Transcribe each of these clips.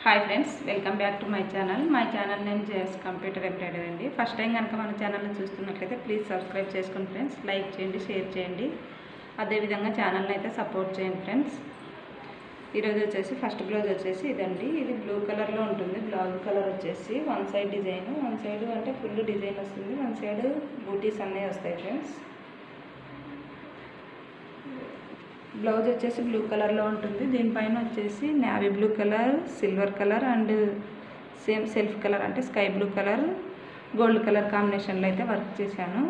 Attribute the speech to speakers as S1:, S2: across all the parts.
S1: Hi friends, welcome back to my channel name JS computer embroidery అండి. First time కనుక మన ఛానల్ని చూస్తున్నట్లయితే ప్లీజ్ సబ్స్క్రైబ్ చేసుకోండి ఫ్రెండ్స్. లైక్ చేయండి, షేర్ చేయండి, అదేవిధంగా ఛానల్ని అయితే సపోర్ట్ చేయండి ఫ్రెండ్స్. ఈరోజు వచ్చేసి ఫస్ట్ బ్లౌజ్ వచ్చేసి ఇదండి. ఇది బ్లూ కలర్లో ఉంటుంది. బ్లౌజ్ కలర్ వచ్చేసి one side design, one side అంటే ఫుల్ డిజైన్ వస్తుంది, వన్ సైడ్ బూటీస్ అన్నీ వస్తాయి ఫ్రెండ్స్. బ్లౌజ్ వచ్చేసి బ్లూ కలర్లో ఉంటుంది. దీనిపైన వచ్చేసి navy blue colour, silver colour and same self colour అంటే sky blue colour, gold colour కాంబినేషన్లో అయితే వర్క్ చేశాను.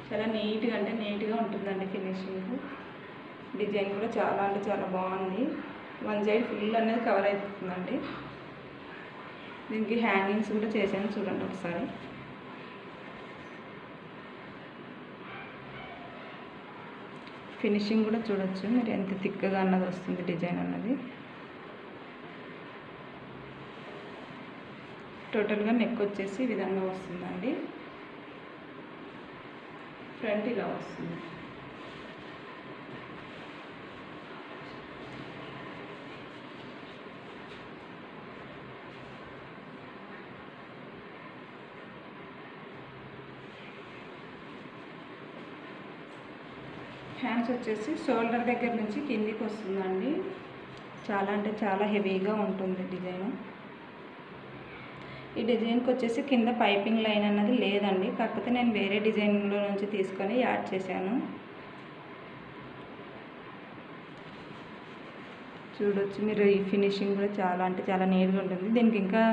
S1: చాలా నీట్గా ఉంటుందండి ఫినిషింగ్. డిజైన్ కూడా చాలా అంటే చాలా బాగుంది. వన్ సైడ్ ఫుల్ అనేది కవర్ అవుతుందండి. దీనికి హ్యాంగింగ్స్ కూడా చేశాను, చూడండి ఒకసారి. ఫినిషింగ్ కూడా చూడొచ్చు మీరు, ఎంత థిక్గా అన్నది వస్తుంది డిజైన్ అన్నది. టోటల్గా నెక్ వచ్చేసి ఈ విధంగా వస్తుందండి. ఫ్రంట్ ఇలా వస్తుంది. హ్యాండ్స్ వచ్చేసి షోల్డర్ దగ్గర నుంచి కిందికి వస్తుందండి. చాలా అంటే చాలా హెవీగా ఉంటుంది డిజైన్. ఈ డిజైన్కి వచ్చేసి కింద పైపింగ్ లైన్ అన్నది లేదండి, కాకపోతే నేను వేరే డిజైన్లో నుంచి తీసుకొని యాడ్ చేశాను. చూడొచ్చు మీరు, ఈ ఫినిషింగ్ కూడా చాలా అంటే చాలా నీట్గా ఉంటుంది. దీనికి ఇంకా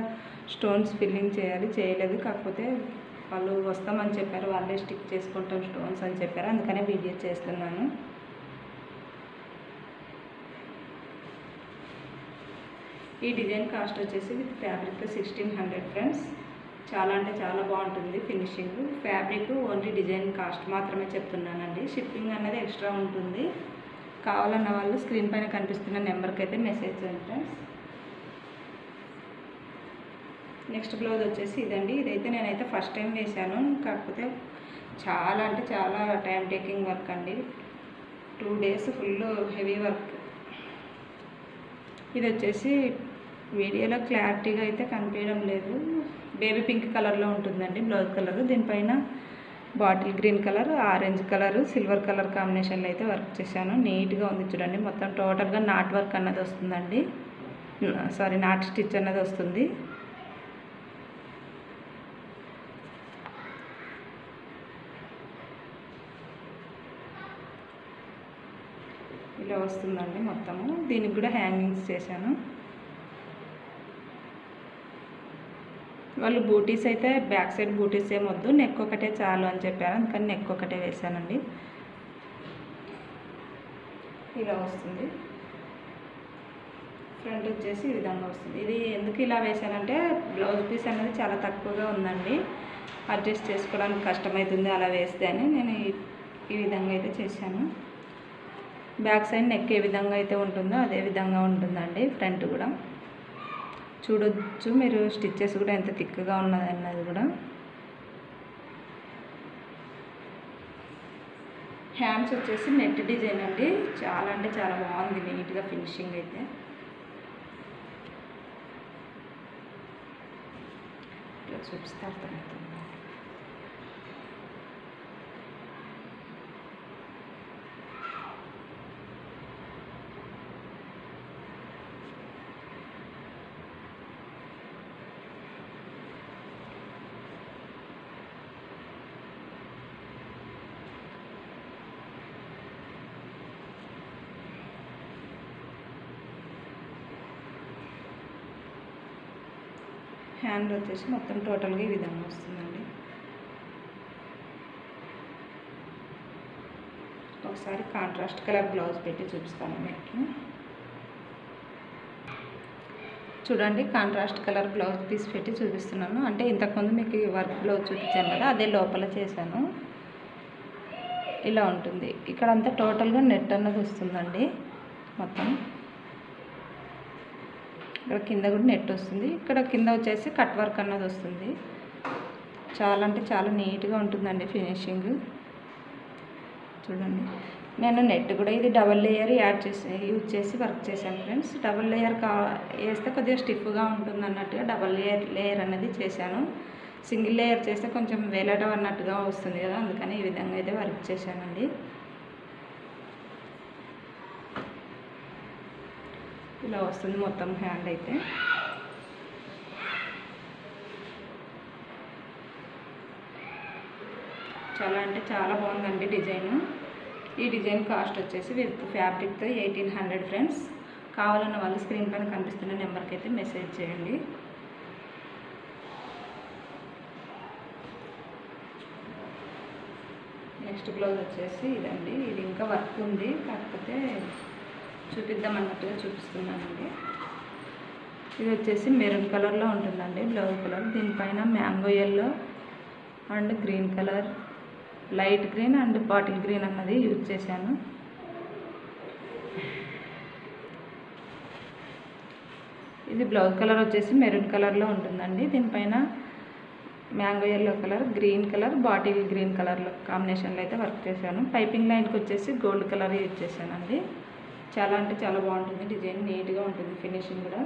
S1: స్టోన్స్ ఫిల్లింగ్ చేయాలి, చేయలేదు. కాకపోతే వాళ్ళు వస్తామని చెప్పారు, వాళ్ళే స్టిక్ చేసుకుంటాం స్టోన్స్ అని చెప్పారు, అందుకనే వీడియో చేస్తున్నాను. ఈ డిజైన్ కాస్ట్ వచ్చేసి విత్ ఫ్యాబ్రిక్ 1600 ఫ్రెండ్స్. చాలా అంటే చాలా బాగుంటుంది finishing. Fabric only design cost మాత్రమే చెప్తున్నానండి. షిప్పింగ్ అనేది ఎక్స్ట్రా ఉంటుంది. కావాలన్న వాళ్ళు స్క్రీన్ పైన కనిపిస్తున్న నెంబర్కి అయితే మెసేజ్ చేయండి ఫ్రెండ్స్. నెక్స్ట్ బ్లౌజ్ వచ్చేసి ఇదండి. ఇదైతే నేనైతే ఫస్ట్ టైం వేశాను, కాకపోతే చాలా అంటే చాలా టైం టేకింగ్ వర్క్ అండి. 2 days ఫుల్ హెవీ వర్క్. ఇది వచ్చేసి వీడియోలో క్లారిటీగా అయితే కనిపించడం లేదు. బేబీ పింక్ కలర్లో ఉంటుందండి బ్లౌజ్ కలర్. దీనిపైన bottle green colour, orange colour, silver colour కాంబినేషన్లో అయితే వర్క్ చేశాను. నీట్గా ఉంది చూడండి. మొత్తం టోటల్గా నాట్ వర్క్ అన్నది వస్తుందండి, నాట్ స్టిచ్ అన్నది వస్తుంది. ఇలా వస్తుందండి మొత్తము. దీనికి కూడా హ్యాంగింగ్స్ చేశాను. వాళ్ళు బూటీస్ అయితే బ్యాక్ సైడ్ బూటీస్ ఏమొద్దు, నెక్ ఒకటే చాలు అని చెప్పారు, అందుకని నెక్ ఒకటే వేసానండి. ఇలా వస్తుంది. ఫ్రంట్ వచ్చేసి ఈ విధంగా వస్తుంది. ఇది ఎందుకు ఇలా వేసానంటే బ్లౌజ్ పీస్ అనేది చాలా తక్కువగా ఉందండి, అడ్జస్ట్ చేసుకోవడానికి కష్టమవుతుంది అలా వేస్తే అని నేను ఈ విధంగా అయితే చేశాను. బ్యాక్ సైడ్ నెక్ ఏ విధంగా అయితే ఉంటుందో అదే విధంగా ఉంటుందండి ఫ్రంట్ కూడా. చూడొచ్చు మీరు స్టిచ్చెస్ కూడా ఎంత థిక్గా ఉన్నది అన్నది కూడా. హ్యాండ్స్ వచ్చేసి నెట్ డిజైన్ అండి. చాలా అంటే చాలా బాగుంది నీట్గా ఫినిషింగ్ అయితే. ఇట్లా చూపిస్తే అర్థమవుతుంది. హ్యాండ్ వచ్చేసి మొత్తం టోటల్గా ఈ విధంగా వస్తుందండి. ఒకసారి కాంట్రాస్ట్ కలర్ బ్లౌజ్ పెట్టి చూపిస్తాను మీకు. చూడండి, కాంట్రాస్ట్ కలర్ బ్లౌజ్ పీస్ పెట్టి చూపిస్తున్నాను. అంటే ఇంతకుముందు మీకు వర్క్ బ్లౌజ్ చూపించాను కదా, అదే లోపల చేశాను. ఇలా ఉంటుంది. ఇక్కడంతా టోటల్గా నెట్ అన్నది వస్తుందండి మొత్తం. ఇక్కడ కింద కూడా నెట్ వస్తుంది. ఇక్కడ కింద వచ్చేసి కట్ వర్క్ అన్నది వస్తుంది. చాలా అంటే చాలా నీట్గా ఉంటుందండి ఫినిషింగ్. చూడండి నేను నెట్ కూడా ఇది డబల్ లేయర్ యూజ్ చేసి వర్క్ చేశాను ఫ్రెండ్స్. డబల్ లేయర్ వేస్తే కొద్దిగా స్టిఫ్గా ఉంటుంది అన్నట్టుగా డబల్ లేయర్ అనేది చేశాను. సింగిల్ లేయర్ చేస్తే కొంచెం వేలాటం అన్నట్టుగా వస్తుంది కదా, అందుకని ఈ విధంగా అయితే వర్క్ చేశానండి. ఇలా వస్తుంది మొత్తం హ్యాండ్ అయితే. చాలా అంటే చాలా బాగుందండి డిజైన్. ఈ డిజైన్ కాస్ట్ వచ్చేసి విత్ ఫ్యాబ్రిక్తో 1800 ఫ్రెండ్స్. కావాలన్న వాళ్ళు స్క్రీన్ పైన కనిపిస్తున్న నెంబర్కి అయితే మెసేజ్ చేయండి. నెక్స్ట్ బ్లౌజ్ వచ్చేసి ఇదండి. ఇది ఇంకా వర్క్ ఉంది, కాకపోతే చూపిద్దాం అన్నట్టుగా చూపిస్తున్నానండి. ఇది వచ్చేసి మెరూన్ కలర్లో ఉంటుందండి బ్లౌజ్ కలర్. దీనిపైన mango yellow and green colour, light green and bottle green అన్నది యూజ్ చేశాను. ఇది బ్లౌజ్ కలర్ వచ్చేసి మెరూన్ కలర్లో ఉంటుందండి. దీనిపైన mango yellow colour, green colour, bottle green కలర్లో కాంబినేషన్లో అయితే వర్క్ చేశాను. పైపింగ్ లైన్కి వచ్చేసి గోల్డ్ కలర్ యూజ్ చేశానండి. చాలా అంటే చాలా బాగుంటుంది డిజైన్, నీట్గా ఉంటుంది ఫినిషింగ్ కూడా.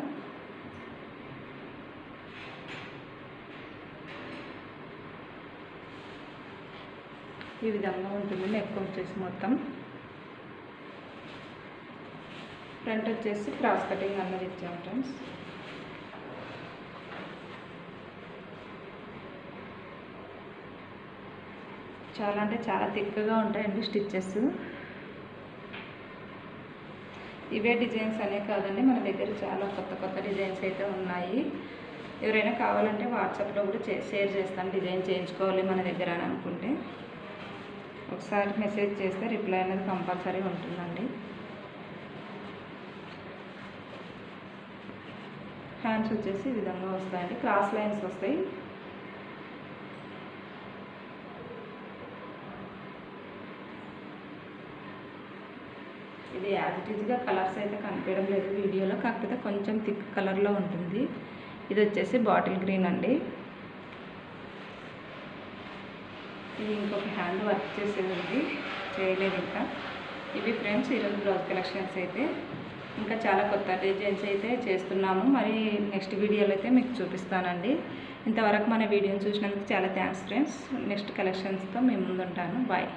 S1: ఈ విధంగా ఉంటుంది నెక్ వచ్చేసి మొత్తం. ఫ్రంట్ వచ్చేసి క్రాస్ కటింగ్ అన్నది ఇచ్చాము ఫ్రెండ్స్. చాలా అంటే చాలా థిక్గా ఉంటాయండి స్టిచ్చెస్. ఇవే డిజైన్స్ అనే కాదండి, మన దగ్గర చాలా కొత్త కొత్త డిజైన్స్ అయితే ఉన్నాయి. ఎవరైనా కావాలంటే వాట్సాప్లో కూడా షేర్ చేస్తాను, డిజైన్ చేయించుకోవాలి మన దగ్గర అని అనుకుంటే ఒకసారి మెసేజ్ చేస్తే రిప్లై అనేది కంపల్సరీ ఉంటుందండి. హ్యాండ్స్ వచ్చేసి ఈ విధంగా వస్తాయండి, క్రాస్ లైన్స్ వస్తాయి. ఇది యాజ్ ఇట్ ఈజ్గా కలర్స్ అయితే కనిపించడం లేదు వీడియోలో, కాకపోతే కొంచెం థిక్ కలర్లో ఉంటుంది. ఇది వచ్చేసి బాటిల్ గ్రీన్ అండి. ఇది ఇంకొక హ్యాండ్ వర్క్ చేసేది ఉంది, చేయలేదు ఇంకా. ఇవి ఫ్రెండ్స్ ఈరోజు బ్లౌజ్ కలెక్షన్స్ అయితే. ఇంకా చాలా కొత్త డిజైన్స్ అయితే చేస్తున్నాము, మరి నెక్స్ట్ వీడియోలో అయితే మీకు చూపిస్తానండి. ఇంతవరకు మన వీడియోని చూసినందుకు చాలా థ్యాంక్స్ ఫ్రెండ్స్. నెక్స్ట్ కలెక్షన్స్తో మీ ముందు ఉంటాను. బాయ్.